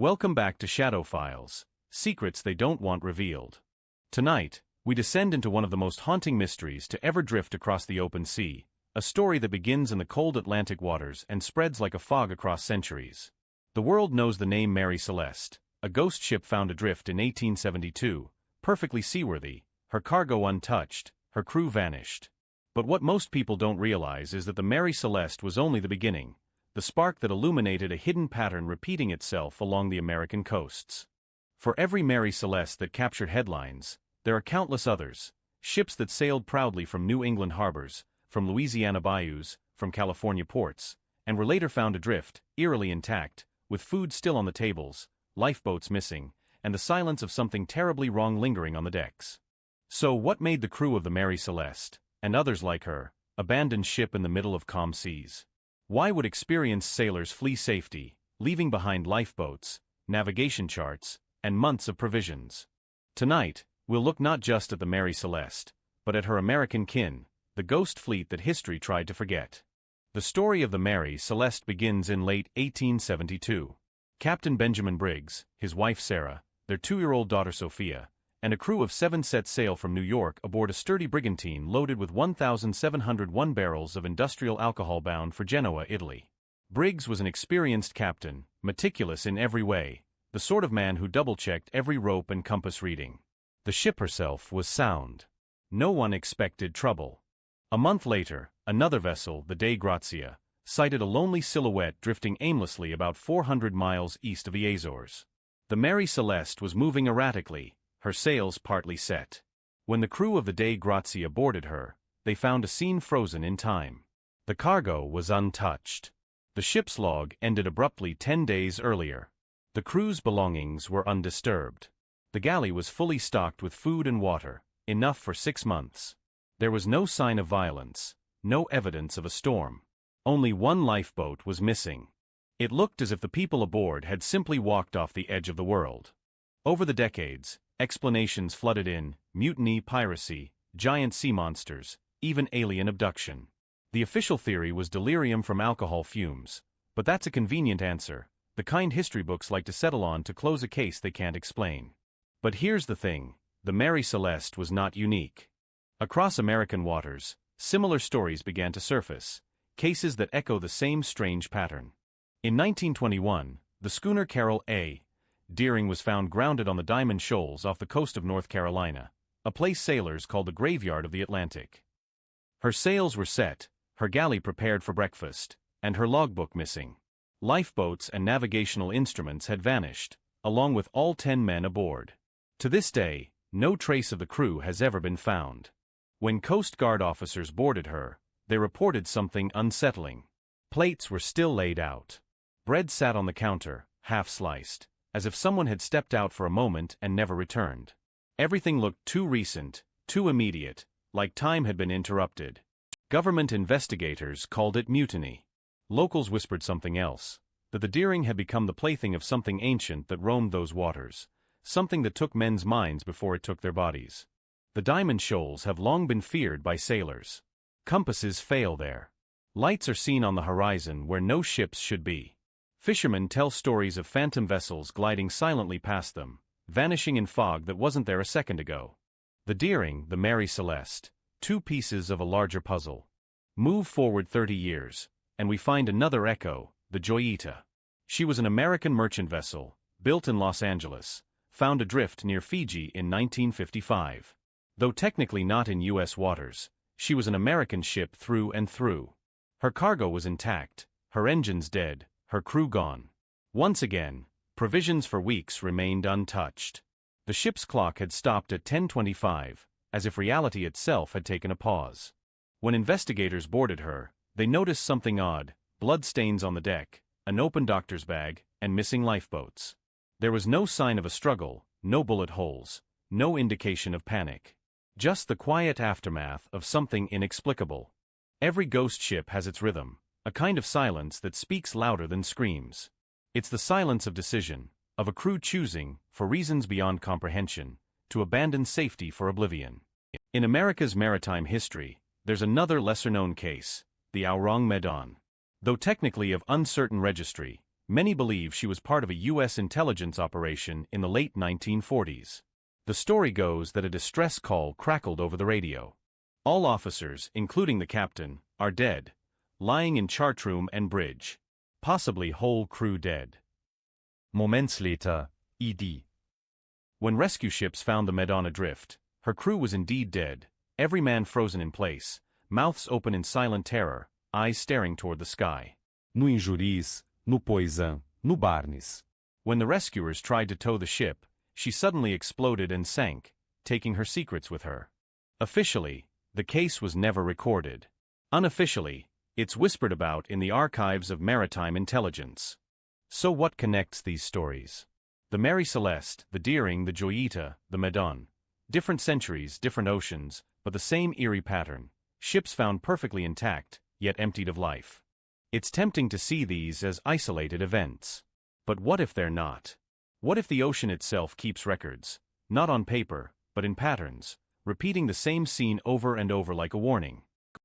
Welcome back to Shadow Files, secrets they don't want revealed. Tonight, we descend into one of the most haunting mysteries to ever drift across the open sea, a story that begins in the cold Atlantic waters and spreads like a fog across centuries. The world knows the name Mary Celeste, a ghost ship found adrift in 1872, perfectly seaworthy, her cargo untouched, her crew vanished. But what most people don't realize is that the Mary Celeste was only the beginning, the spark that illuminated a hidden pattern repeating itself along the American coasts. For every Mary Celeste that captured headlines, there are countless others, ships that sailed proudly from New England harbors, from Louisiana bayous, from California ports, and were later found adrift, eerily intact, with food still on the tables, lifeboats missing, and the silence of something terribly wrong lingering on the decks. So what made the crew of the Mary Celeste, and others like her, abandon ship in the middle of calm seas? Why would experienced sailors flee safety, leaving behind lifeboats, navigation charts, and months of provisions? Tonight, we'll look not just at the Mary Celeste, but at her American kin, the ghost fleet that history tried to forget. The story of the Mary Celeste begins in late 1872. Captain Benjamin Briggs, his wife Sarah, their 2-year-old daughter Sophia, and a crew of 7 set sail from New York aboard a sturdy brigantine loaded with 1,701 barrels of industrial alcohol bound for Genoa, Italy. Briggs was an experienced captain, meticulous in every way, the sort of man who double-checked every rope and compass reading. The ship herself was sound. No one expected trouble. A month later, another vessel, the Dei Grazia, sighted a lonely silhouette drifting aimlessly about 400 miles east of the Azores. The Mary Celeste was moving erratically, her sails partly set. When the crew of the Dei Grazia boarded her, they found a scene frozen in time. The cargo was untouched. The ship's log ended abruptly 10 days earlier. The crew's belongings were undisturbed. The galley was fully stocked with food and water, enough for 6 months. There was no sign of violence, no evidence of a storm. Only one lifeboat was missing. It looked as if the people aboard had simply walked off the edge of the world. Over the decades, explanations flooded in: mutiny, piracy, giant sea monsters, even alien abduction. The official theory was delirium from alcohol fumes, but that's a convenient answer, the kind history books like to settle on to close a case they can't explain. But here's the thing, the Mary Celeste was not unique. Across American waters, similar stories began to surface, cases that echo the same strange pattern. In 1921, the schooner Carol A. Deering was found grounded on the Diamond Shoals off the coast of North Carolina, a place sailors called the graveyard of the Atlantic. Her sails were set, her galley prepared for breakfast, and her logbook missing. Lifeboats and navigational instruments had vanished, along with all 10 men aboard. To this day, no trace of the crew has ever been found. When Coast Guard officers boarded her, they reported something unsettling. Plates were still laid out. Bread sat on the counter, half sliced, as if someone had stepped out for a moment and never returned. Everything looked too recent, too immediate, like time had been interrupted. Government investigators called it mutiny. Locals whispered something else, that the Deering had become the plaything of something ancient that roamed those waters, something that took men's minds before it took their bodies. The Diamond Shoals have long been feared by sailors. Compasses fail there. Lights are seen on the horizon where no ships should be. Fishermen tell stories of phantom vessels gliding silently past them, vanishing in fog that wasn't there a second ago. The Deering, the Mary Celeste, 2 pieces of a larger puzzle. Move forward 30 years, and we find another echo, the Joyita. She was an American merchant vessel, built in Los Angeles, found adrift near Fiji in 1955. Though technically not in U.S. waters, she was an American ship through and through. Her cargo was intact, her engines dead, her crew gone. Once again, provisions for weeks remained untouched. The ship's clock had stopped at 10:25, as if reality itself had taken a pause. When investigators boarded her, they noticed something odd: bloodstains on the deck, an open doctor's bag, and missing lifeboats. There was no sign of a struggle, no bullet holes, no indication of panic. Just the quiet aftermath of something inexplicable. Every ghost ship has its rhythm, a kind of silence that speaks louder than screams. It's the silence of decision, of a crew choosing, for reasons beyond comprehension, to abandon safety for oblivion. In America's maritime history, there's another lesser-known case, the Aurang Medan. Though technically of uncertain registry, Many believe she was part of a U.S. intelligence operation in the late 1940s. The story goes that a distress call crackled over the radio. All officers, including the captain, are dead, lying in chart room and bridge. Possibly whole crew dead. Moments later, ED. When rescue ships found the Medon adrift, her crew was indeed dead, every man frozen in place, mouths open in silent terror, eyes staring toward the sky. No Injuris, no Poison, no Barnes. When the rescuers tried to tow the ship, she suddenly exploded and sank, taking her secrets with her. Officially, the case was never recorded. Unofficially, it's whispered about in the archives of maritime intelligence. So what connects these stories? The Mary Celeste, the Deering, the Joyita, the Medon. Different centuries, different oceans, but the same eerie pattern. Ships found perfectly intact, yet emptied of life. It's tempting to see these as isolated events. But what if they're not? What if the ocean itself keeps records, not on paper, but in patterns, repeating the same scene over and over like a warning?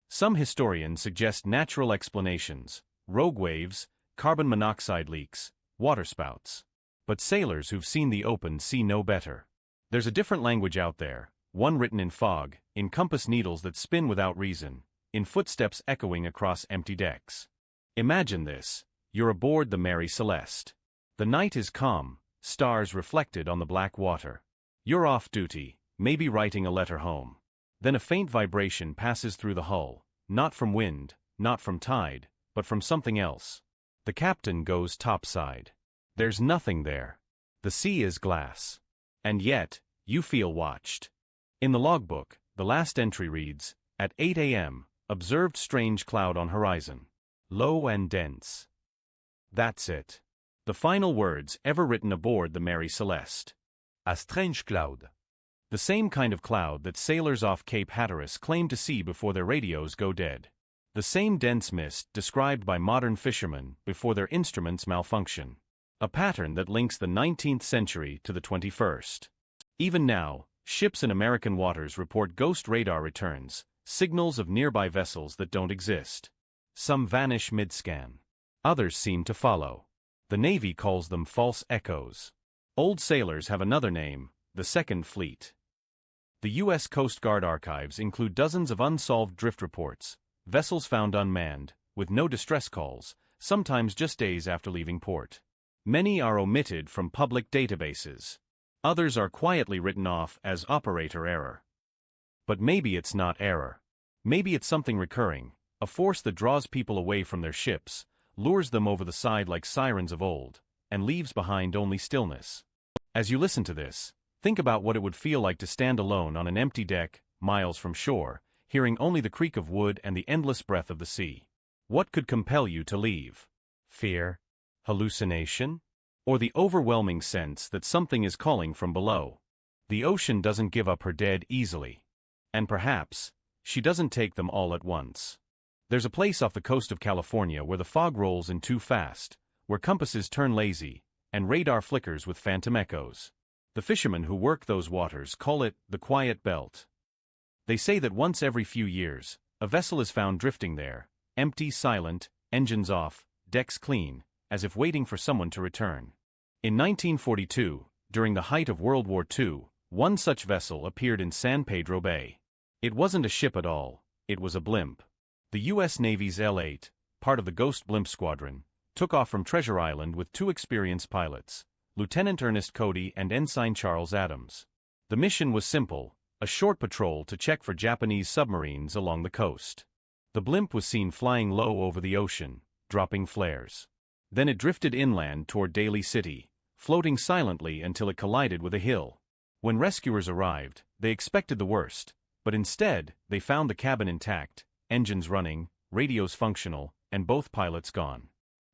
Some historians suggest natural explanations: rogue waves, carbon monoxide leaks, waterspouts. But sailors who've seen the open sea know better. There's a different language out there, one written in fog, in compass needles that spin without reason, in footsteps echoing across empty decks. Imagine this: you're aboard the Mary Celeste. The night is calm, stars reflected on the black water. You're off duty, maybe writing a letter home. Then a faint vibration passes through the hull, not from wind, not from tide, but from something else. The captain goes topside. There's nothing there. The sea is glass. And yet, you feel watched. In the logbook, the last entry reads, at 8 a.m., observed strange cloud on horizon. Low and dense. That's it. The final words ever written aboard the Mary Celeste. A strange cloud. The same kind of cloud that sailors off Cape Hatteras claim to see before their radios go dead. The same dense mist described by modern fishermen before their instruments malfunction. A pattern that links the 19th century to the 21st. Even now, ships in American waters report ghost radar returns, signals of nearby vessels that don't exist. Some vanish mid-scan. Others seem to follow. The Navy calls them false echoes. Old sailors have another name: the Second Fleet. The U.S. Coast Guard archives include dozens of unsolved drift reports, vessels found unmanned, with no distress calls, sometimes just days after leaving port. Many are omitted from public databases. Others are quietly written off as operator error. But maybe it's not error. Maybe it's something recurring, a force that draws people away from their ships, lures them over the side like sirens of old, and leaves behind only stillness. As you listen to this, think about what it would feel like to stand alone on an empty deck, miles from shore, hearing only the creak of wood and the endless breath of the sea. What could compel you to leave? Fear? Hallucination? Or the overwhelming sense that something is calling from below? The ocean doesn't give up her dead easily. And perhaps, she doesn't take them all at once. There's a place off the coast of California where the fog rolls in too fast, where compasses turn lazy, and radar flickers with phantom echoes. The fishermen who work those waters call it the Quiet Belt. They say that once every few years, a vessel is found drifting there, empty, silent, engines off, decks clean, as if waiting for someone to return. In 1942, during the height of World War II, one such vessel appeared in San Pedro Bay. It wasn't a ship at all, it was a blimp. The U.S. Navy's L-8, part of the Ghost Blimp Squadron, took off from Treasure Island with two experienced pilots, Lieutenant Ernest Cody and Ensign Charles Adams. The mission was simple: a short patrol to check for Japanese submarines along the coast. The blimp was seen flying low over the ocean, dropping flares. Then it drifted inland toward Daly City, floating silently until it collided with a hill. When rescuers arrived, they expected the worst, but instead, they found the cabin intact, engines running, radios functional, and both pilots gone.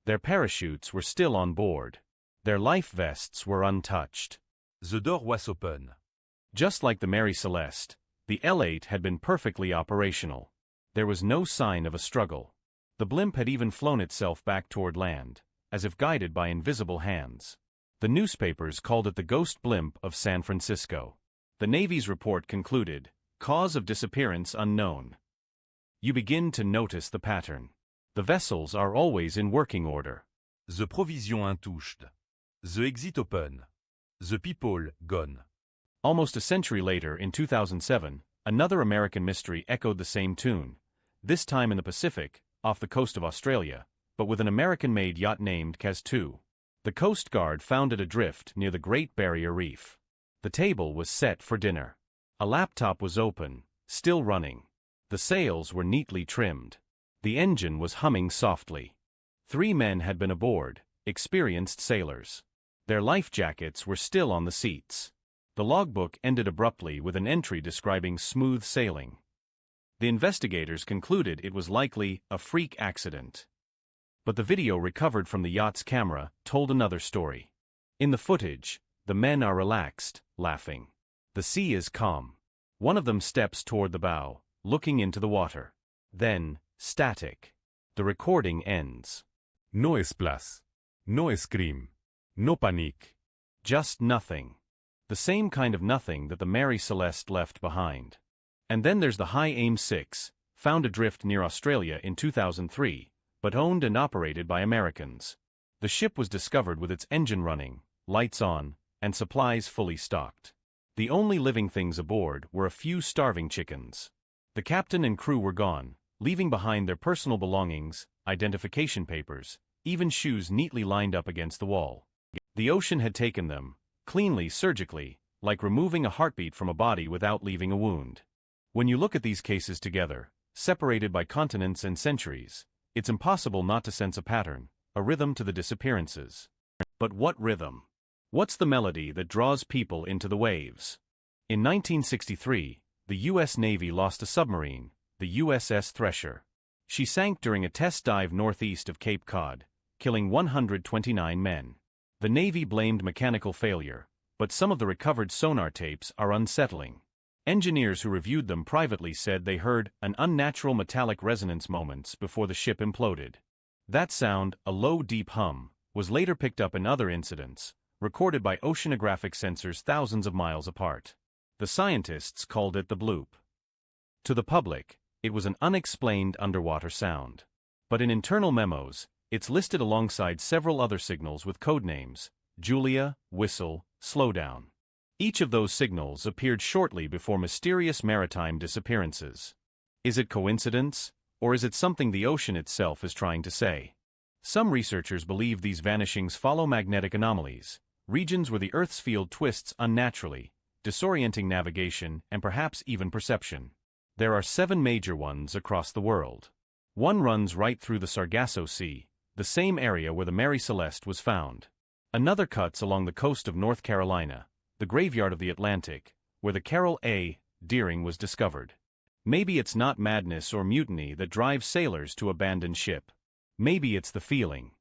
Their parachutes were still on board. Their life vests were untouched. The door was open. Just like the Mary Celeste, the L-8 had been perfectly operational. There was no sign of a struggle. The blimp had even flown itself back toward land, as if guided by invisible hands. The newspapers called it the Ghost Blimp of San Francisco. The Navy's report concluded, cause of disappearance unknown. You begin to notice the pattern. The vessels are always in working order. The provision untouched. The exit open. The people gone. Almost a century later, in 2007, another American mystery echoed the same tune, this time in the Pacific, off the coast of Australia, but with an American-made yacht named Cas-2. The Coast Guard found it adrift near the Great Barrier Reef. The table was set for dinner. A laptop was open, still running. The sails were neatly trimmed. The engine was humming softly. 3 men had been aboard, experienced sailors. Their life jackets were still on the seats. The logbook ended abruptly with an entry describing smooth sailing. The investigators concluded it was likely a freak accident. But the video recovered from the yacht's camera told another story. In the footage, the men are relaxed, laughing. The sea is calm. One of them steps toward the bow, looking into the water. Then, static. The recording ends. No esplace. No escrime. No panique. Just nothing. The same kind of nothing that the Mary Celeste left behind. And then there's the High Aim 6, found adrift near Australia in 2003, but owned and operated by Americans. The ship was discovered with its engine running, lights on, and supplies fully stocked. The only living things aboard were a few starving chickens. The captain and crew were gone, leaving behind their personal belongings, identification papers, even shoes neatly lined up against the wall. The ocean had taken them, cleanly, surgically, like removing a heartbeat from a body without leaving a wound. When you look at these cases together, separated by continents and centuries, it's impossible not to sense a pattern, a rhythm to the disappearances. But what rhythm? What's the melody that draws people into the waves? In 1963, the U.S. Navy lost a submarine, the USS Thresher. She sank during a test dive northeast of Cape Cod, killing 129 men. The Navy blamed mechanical failure, but some of the recovered sonar tapes are unsettling. Engineers who reviewed them privately said they heard an unnatural metallic resonance moments before the ship imploded. That sound, a low deep hum, was later picked up in other incidents, recorded by oceanographic sensors thousands of miles apart. The scientists called it the bloop. To the public, it was an unexplained underwater sound. But in internal memos, it's listed alongside several other signals with code names: Julia, whistle, slowdown. Each of those signals appeared shortly before mysterious maritime disappearances. Is it coincidence, or is it something the ocean itself is trying to say? Some researchers believe these vanishings follow magnetic anomalies, regions where the Earth's field twists unnaturally, disorienting navigation and perhaps even perception. There are 7 major ones across the world. One runs right through the Sargasso Sea, the same area where the Mary Celeste was found. Another cuts along the coast of North Carolina, the graveyard of the Atlantic, where the Carroll A. Deering was discovered. Maybe it's not madness or mutiny that drives sailors to abandon ship. Maybe it's the feeling.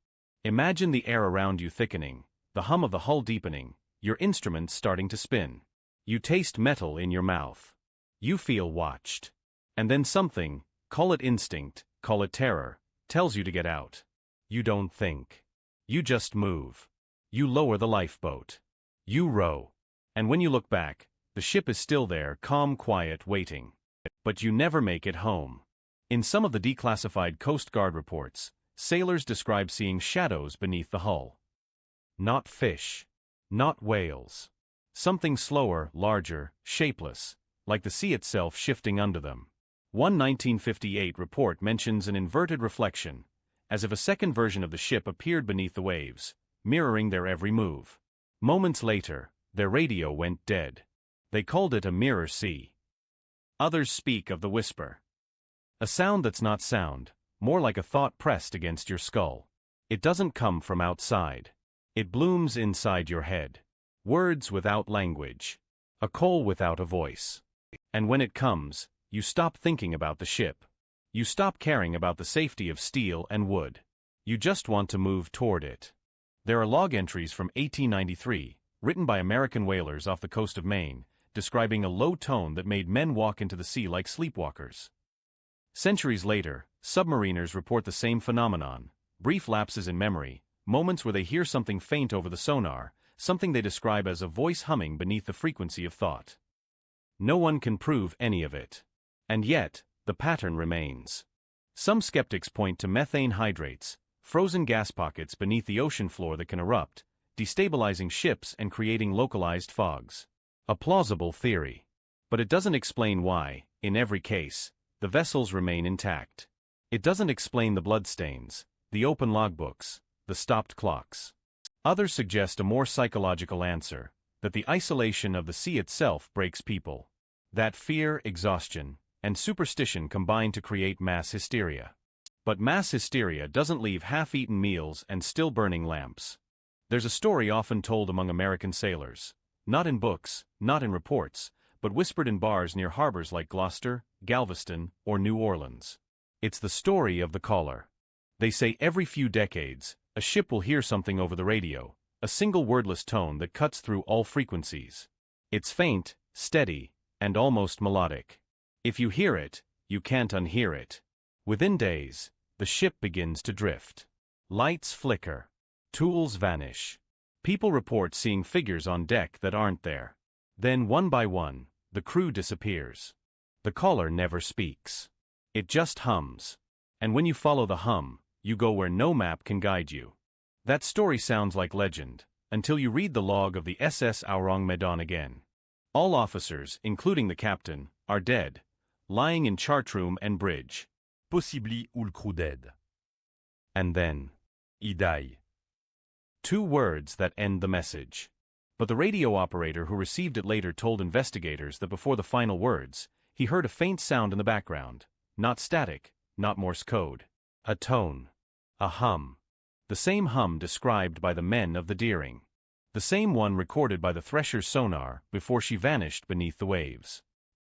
Imagine the air around you thickening, the hum of the hull deepening, your instruments starting to spin. You taste metal in your mouth. You feel watched. And then something, call it instinct, call it terror, tells you to get out. You don't think. You just move. You lower the lifeboat. You row. And when you look back, the ship is still there, calm, quiet, waiting. But you never make it home. In some of the declassified Coast Guard reports, sailors describe seeing shadows beneath the hull. Not fish. Not whales. Something slower, larger, shapeless, like the sea itself shifting under them. One 1958 report mentions an inverted reflection, as if a second version of the ship appeared beneath the waves, mirroring their every move. Moments later, their radio went dead. They called it a mirror sea. Others speak of the whisper. A sound that's not sound, more like a thought pressed against your skull. It doesn't come from outside. It blooms inside your head. Words without language. A call without a voice. And when it comes, you stop thinking about the ship. You stop caring about the safety of steel and wood. You just want to move toward it. There are log entries from 1893, written by American whalers off the coast of Maine, describing a low tone that made men walk into the sea like sleepwalkers. Centuries later, submariners report the same phenomenon, brief lapses in memory, moments where they hear something faint over the sonar, something they describe as a voice humming beneath the frequency of thought. No one can prove any of it. And yet, the pattern remains. Some skeptics point to methane hydrates, frozen gas pockets beneath the ocean floor that can erupt, destabilizing ships and creating localized fogs. A plausible theory. But it doesn't explain why, in every case, the vessels remain intact. It doesn't explain the bloodstains, the open logbooks, the stopped clocks. Others suggest a more psychological answer, that the isolation of the sea itself breaks people. That fear, exhaustion, and superstition combine to create mass hysteria. But mass hysteria doesn't leave half-eaten meals and still burning lamps. There's a story often told among American sailors, not in books, not in reports, but whispered in bars near harbors like Gloucester, Galveston, or New Orleans. It's the story of the caller. They say every few decades, a ship will hear something over the radio, a single wordless tone that cuts through all frequencies. It's faint, steady, and almost melodic. If you hear it, you can't unhear it. Within days, the ship begins to drift. Lights flicker. Tools vanish. People report seeing figures on deck that aren't there. Then, one by one, the crew disappears. The caller never speaks. It just hums. And when you follow the hum, you go where no map can guide you. That story sounds like legend, until you read the log of the SS Aurang Medan again. All officers, including the captain, are dead, lying in chartroom and bridge. Possibly all crew dead. And then, He die. 2 words that end the message. But the radio operator who received it later told investigators that before the final words, he heard a faint sound in the background, not static, not Morse code. A tone. A hum. The same hum described by the men of the Deering. The same one recorded by the Thresher's sonar before she vanished beneath the waves.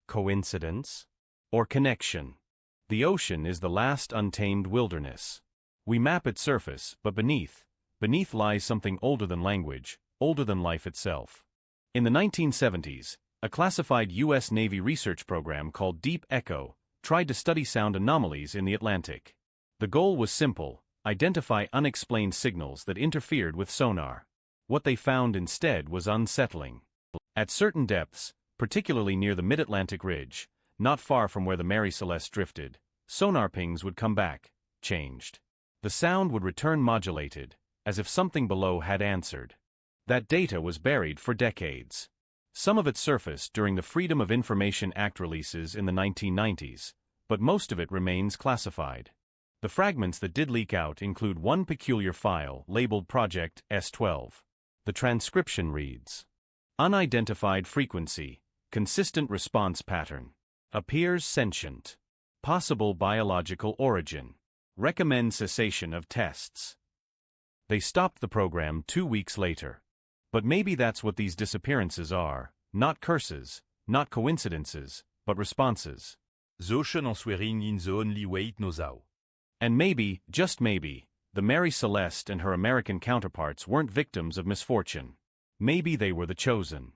Coincidence? Or connection? The ocean is the last untamed wilderness. We map its surface, but beneath lies something older than language, older than life itself. In the 1970s, a classified U.S. Navy research program called Deep Echo tried to study sound anomalies in the Atlantic. The goal was simple: identify unexplained signals that interfered with sonar. What they found instead was unsettling. At certain depths, particularly near the mid-Atlantic ridge, not far from where the Mary Celeste drifted, sonar pings would come back, changed. The sound would return modulated, as if something below had answered. That data was buried for decades. Some of it surfaced during the Freedom of Information Act releases in the 1990s, but most of it remains classified. The fragments that did leak out include one peculiar file labeled Project S12. The transcription reads: unidentified frequency, consistent response pattern, appears sentient, possible biological origin, recommend cessation of tests. They stopped the program 2 weeks later. But maybe that's what these disappearances are, not curses, not coincidences, but responses. The ocean answering in the only way it knows how. And maybe, just maybe, the Mary Celeste and her American counterparts weren't victims of misfortune. Maybe they were the chosen.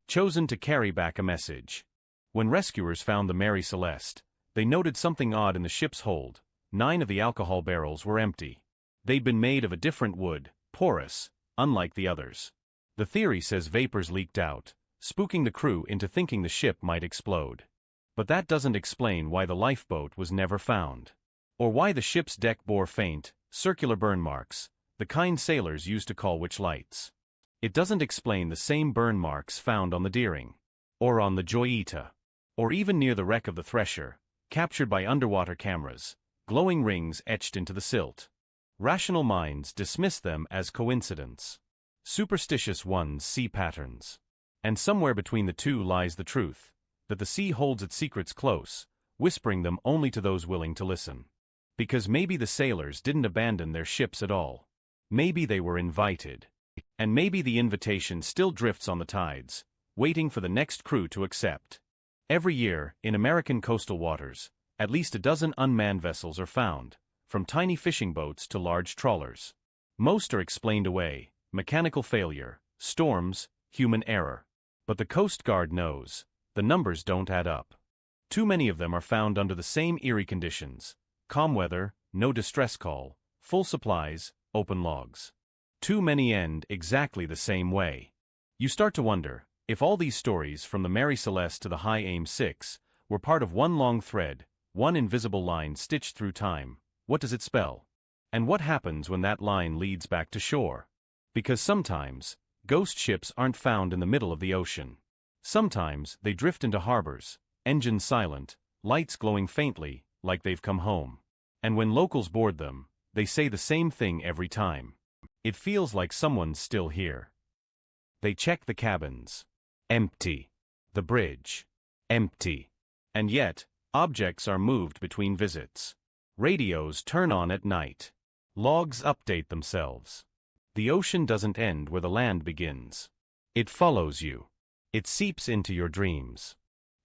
Chosen to carry back a message. When rescuers found the Mary Celeste, they noted something odd in the ship's hold. 9 of the alcohol barrels were empty. They'd been made of a different wood, porous, unlike the others. The theory says vapors leaked out, spooking the crew into thinking the ship might explode. But that doesn't explain why the lifeboat was never found. Or why the ship's deck bore faint, circular burn marks, the kind sailors used to call witch lights. It doesn't explain the same burn marks found on the Deering. Or on the Joyita. Or even near the wreck of the Thresher, captured by underwater cameras, glowing rings etched into the silt. Rational minds dismiss them as coincidence. Superstitious ones see patterns. And somewhere between the two lies the truth, that the sea holds its secrets close, whispering them only to those willing to listen. Because maybe the sailors didn't abandon their ships at all. Maybe they were invited. And maybe the invitation still drifts on the tides, waiting for the next crew to accept. Every year, in American coastal waters, at least a dozen unmanned vessels are found, from tiny fishing boats to large trawlers. Most are explained away: mechanical failure, storms, human error. But the Coast Guard knows, the numbers don't add up. Too many of them are found under the same eerie conditions: calm weather, no distress call, full supplies, open logs. Too many end exactly the same way. You start to wonder, if all these stories from the Mary Celeste to the High Aim 6 were part of one long thread, one invisible line stitched through time, what does it spell? And what happens when that line leads back to shore? Because sometimes, ghost ships aren't found in the middle of the ocean. Sometimes, they drift into harbors, engines silent, lights glowing faintly, like they've come home. And when locals board them, they say the same thing every time. It feels like someone's still here. They check the cabins. Empty. The bridge. Empty. And yet, objects are moved between visits. Radios turn on at night. Logs update themselves. The ocean doesn't end where the land begins. It follows you. It seeps into your dreams.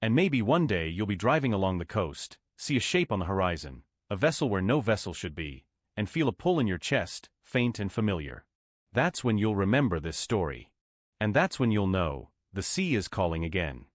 And maybe one day you'll be driving along the coast, see a shape on the horizon, a vessel where no vessel should be, and feel a pull in your chest, faint and familiar. That's when you'll remember this story. And that's when you'll know, the sea is calling again.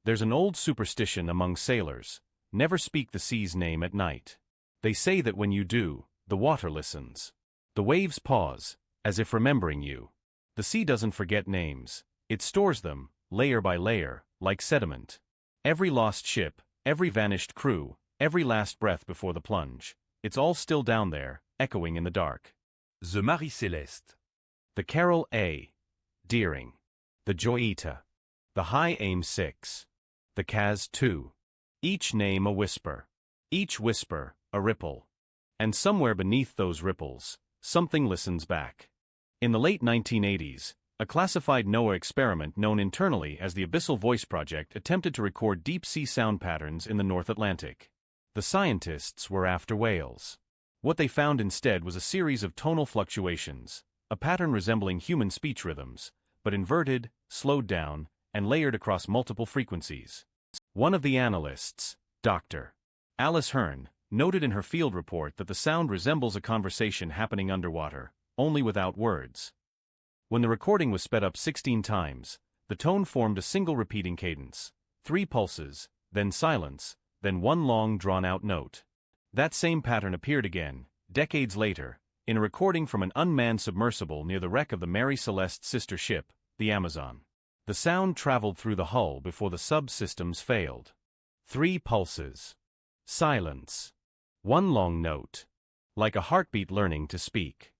There's an old superstition among sailors: never speak the sea's name at night. They say that when you do, the water listens. The waves pause, as if remembering you. The sea doesn't forget names. It stores them, layer by layer, like sediment. Every lost ship, every vanished crew, every last breath before the plunge, it's all still down there, echoing in the dark. The Mary Celeste. The Carol A. Deering. The Joyita. The High Aim 6. The Kaz 2. Each name a whisper. Each whisper, a ripple. And somewhere beneath those ripples, something listens back. In the late 1980s, a classified NOAA experiment known internally as the Abyssal Voice Project attempted to record deep-sea sound patterns in the North Atlantic. The scientists were after whales. What they found instead was a series of tonal fluctuations, a pattern resembling human speech rhythms, but inverted, slowed down, and layered across multiple frequencies. One of the analysts, Dr. Alice Hearn, noted in her field report that the sound resembles a conversation happening underwater, only without words. When the recording was sped up 16 times, the tone formed a single repeating cadence, 3 pulses, then silence, then one long drawn-out note. That same pattern appeared again, decades later, in a recording from an unmanned submersible near the wreck of the Mary Celeste sister ship, the Amazon. The sound traveled through the hull before the subsystems failed. 3 pulses. Silence. One long note. Like a heartbeat learning to speak.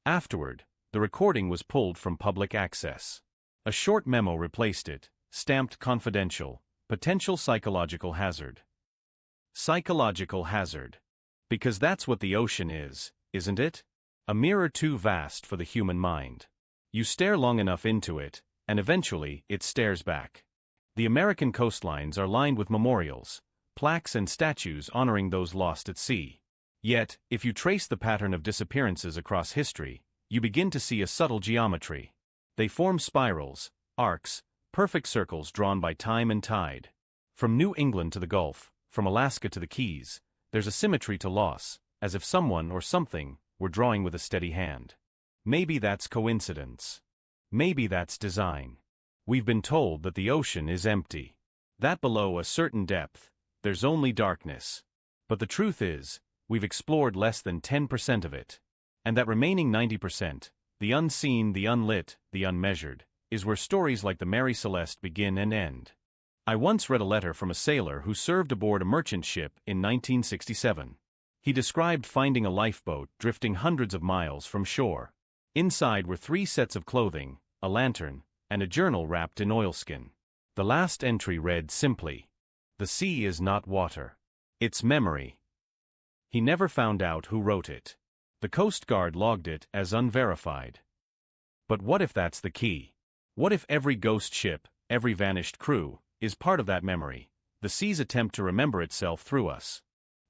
Afterward, the recording was pulled from public access. A short memo replaced it, stamped confidential, potential psychological hazard. Psychological hazard. Because that's what the ocean is, isn't it? A mirror too vast for the human mind. You stare long enough into it, and eventually it stares back. The American coastlines are lined with memorials, plaques and statues honoring those lost at sea. Yet, if you trace the pattern of disappearances across history, you begin to see a subtle geometry. They form spirals, arcs, perfect circles drawn by time and tide. From New England to the Gulf, from Alaska to the Keys, there's a symmetry to loss, as if someone or something were drawing with a steady hand. Maybe that's coincidence. Maybe that's design. We've been told that the ocean is empty. That below a certain depth, there's only darkness. But the truth is, we've explored less than 10% of it. And that remaining 90%, the unseen, the unlit, the unmeasured, is where stories like the Mary Celeste begin and end. I once read a letter from a sailor who served aboard a merchant ship in 1967. He described finding a lifeboat drifting hundreds of miles from shore. Inside were 3 sets of clothing, a lantern, and a journal wrapped in oilskin. The last entry read simply, "The sea is not water. It's memory." He never found out who wrote it. The Coast Guard logged it as unverified. But what if that's the key? What if every ghost ship, every vanished crew, is part of that memory, the sea's attempt to remember itself through us?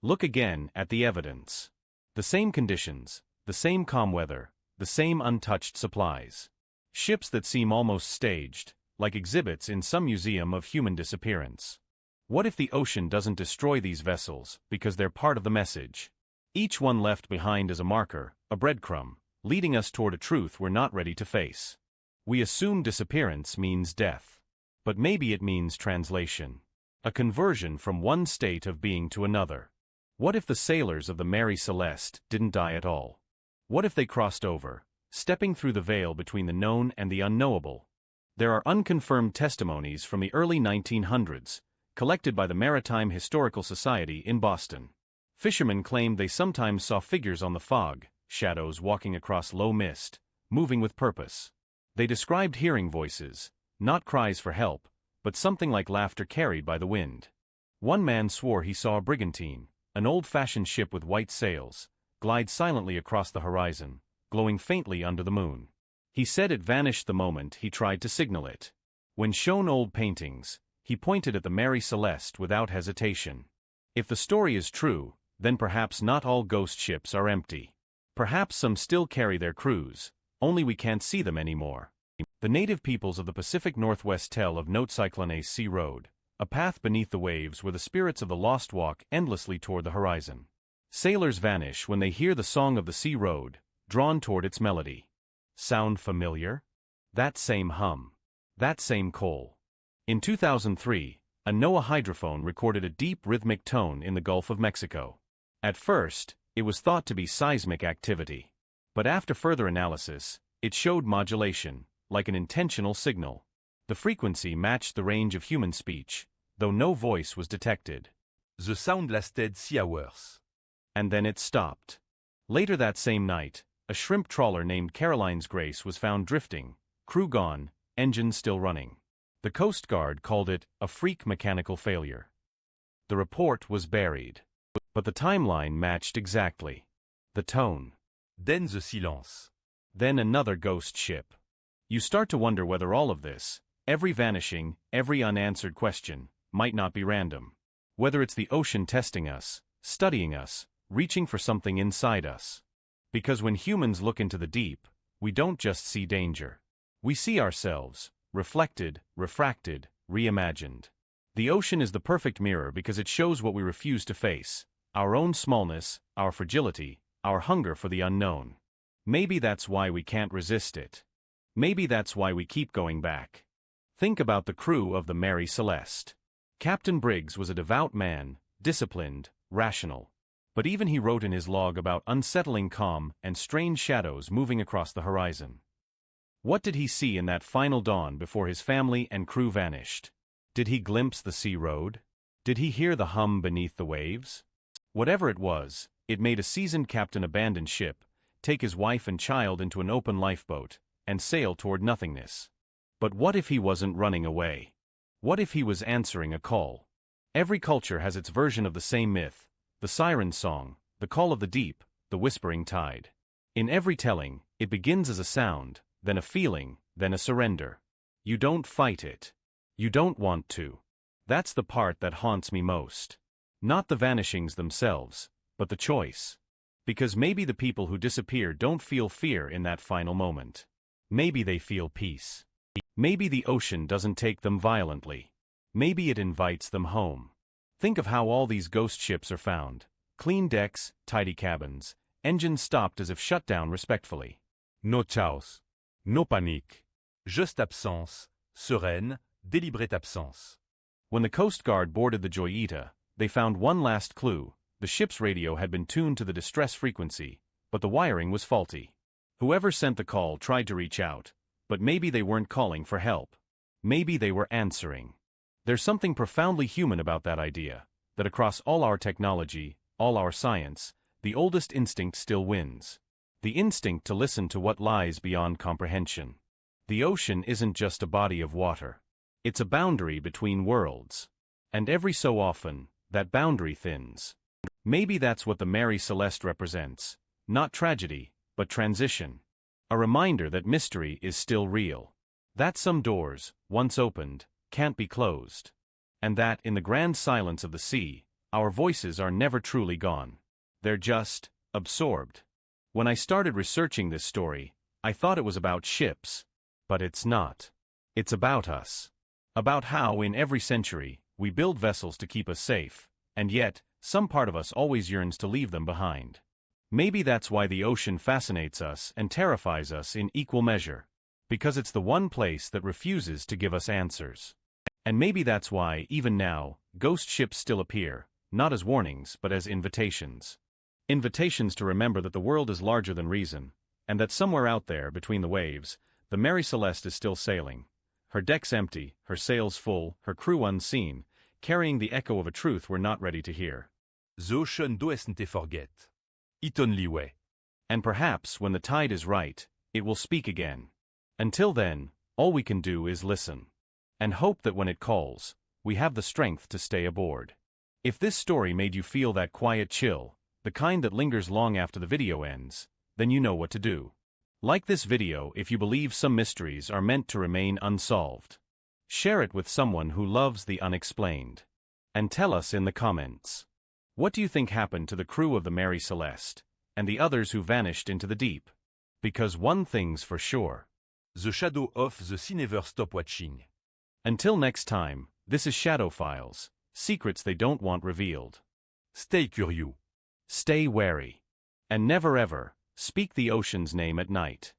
Look again at the evidence. The same conditions, the same calm weather, the same untouched supplies. Ships that seem almost staged, like exhibits in some museum of human disappearance. What if the ocean doesn't destroy these vessels because they're part of the message? Each one left behind as a marker, a breadcrumb, leading us toward a truth we're not ready to face. We assume disappearance means death. But maybe it means translation. A conversion from one state of being to another. What if the sailors of the Mary Celeste didn't die at all? What if they crossed over, stepping through the veil between the known and the unknowable? There are unconfirmed testimonies from the early 1900s, collected by the Maritime Historical Society in Boston. Fishermen claimed they sometimes saw figures on the fog, shadows walking across low mist, moving with purpose. They described hearing voices, not cries for help, but something like laughter carried by the wind. One man swore he saw a brigantine, an old-fashioned ship with white sails, glide silently across the horizon, glowing faintly under the moon. He said it vanished the moment he tried to signal it. When shown old paintings, he pointed at the Mary Celeste without hesitation. If the story is true, then perhaps not all ghost ships are empty. Perhaps some still carry their crews, only we can't see them anymore. The native peoples of the Pacific Northwest tell of Note Cyclone's Sea Road, a path beneath the waves where the spirits of the lost walk endlessly toward the horizon. Sailors vanish when they hear the song of the sea road, drawn toward its melody. Sound familiar? That same hum. That same call. In 2003, a NOAA hydrophone recorded a deep rhythmic tone in the Gulf of Mexico. At first, it was thought to be seismic activity. But after further analysis, it showed modulation, like an intentional signal. The frequency matched the range of human speech, though no voice was detected. The sound lasted 6 hours. And then it stopped. Later that same night, a shrimp trawler named Caroline's Grace was found drifting, crew gone, engines still running. The Coast Guard called it a freak mechanical failure. The report was buried. But the timeline matched exactly. The tone. Then the silence. Then another ghost ship. You start to wonder whether all of this, every vanishing, every unanswered question, might not be random. Whether it's the ocean testing us, studying us, reaching for something inside us. Because when humans look into the deep, we don't just see danger. We see ourselves, reflected, refracted, reimagined. The ocean is the perfect mirror because it shows what we refuse to face, our own smallness, our fragility, our hunger for the unknown. Maybe that's why we can't resist it. Maybe that's why we keep going back. Think about the crew of the Mary Celeste. Captain Briggs was a devout man, disciplined, rational. But even he wrote in his log about unsettling calm and strange shadows moving across the horizon. What did he see in that final dawn before his family and crew vanished? Did he glimpse the sea road? Did he hear the hum beneath the waves? Whatever it was, it made a seasoned captain abandon ship, take his wife and child into an open lifeboat, and sail toward nothingness. But what if he wasn't running away? What if he was answering a call? Every culture has its version of the same myth, the siren song, the call of the deep, the whispering tide. In every telling, it begins as a sound, then a feeling, then a surrender. You don't fight it. You don't want to. That's the part that haunts me most. Not the vanishings themselves, but the choice. Because maybe the people who disappear don't feel fear in that final moment. Maybe they feel peace. Maybe the ocean doesn't take them violently. Maybe it invites them home. Think of how all these ghost ships are found. Clean decks, tidy cabins, engines stopped as if shut down respectfully. No chaos. No panique. Juste absence, sereine, délibérate absence. When the Coast Guard boarded the Joyita, they found one last clue. The ship's radio had been tuned to the distress frequency, but the wiring was faulty. Whoever sent the call tried to reach out, but maybe they weren't calling for help. Maybe they were answering. There's something profoundly human about that idea, that across all our technology, all our science, the oldest instinct still wins. The instinct to listen to what lies beyond comprehension. The ocean isn't just a body of water. It's a boundary between worlds. And every so often, that boundary thins. Maybe that's what the Mary Celeste represents. Not tragedy, but transition. A reminder that mystery is still real. That some doors, once opened, can't be closed. And that, in the grand silence of the sea, our voices are never truly gone. They're just absorbed. When I started researching this story, I thought it was about ships. But it's not. It's about us. About how, in every century, we build vessels to keep us safe, and yet, some part of us always yearns to leave them behind. Maybe that's why the ocean fascinates us and terrifies us in equal measure. Because it's the one place that refuses to give us answers. And maybe that's why, even now, ghost ships still appear, not as warnings but as invitations. Invitations to remember that the world is larger than reason, and that somewhere out there, between the waves, the Mary Celeste is still sailing. Her decks empty, her sails full, her crew unseen, carrying the echo of a truth we're not ready to hear. The ocean doesn't forget. It only waits. And perhaps when the tide is right, it will speak again. Until then, all we can do is listen. And hope that when it calls, we have the strength to stay aboard. If this story made you feel that quiet chill, the kind that lingers long after the video ends, then you know what to do. Like this video if you believe some mysteries are meant to remain unsolved. Share it with someone who loves the unexplained. And tell us in the comments. What do you think happened to the crew of the Mary Celeste, and the others who vanished into the deep? Because one thing's for sure. The shadow of the sea never stop watching. Until next time, this is Shadow Files, secrets they don't want revealed. Stay curious. Stay wary. And never ever, speak the ocean's name at night.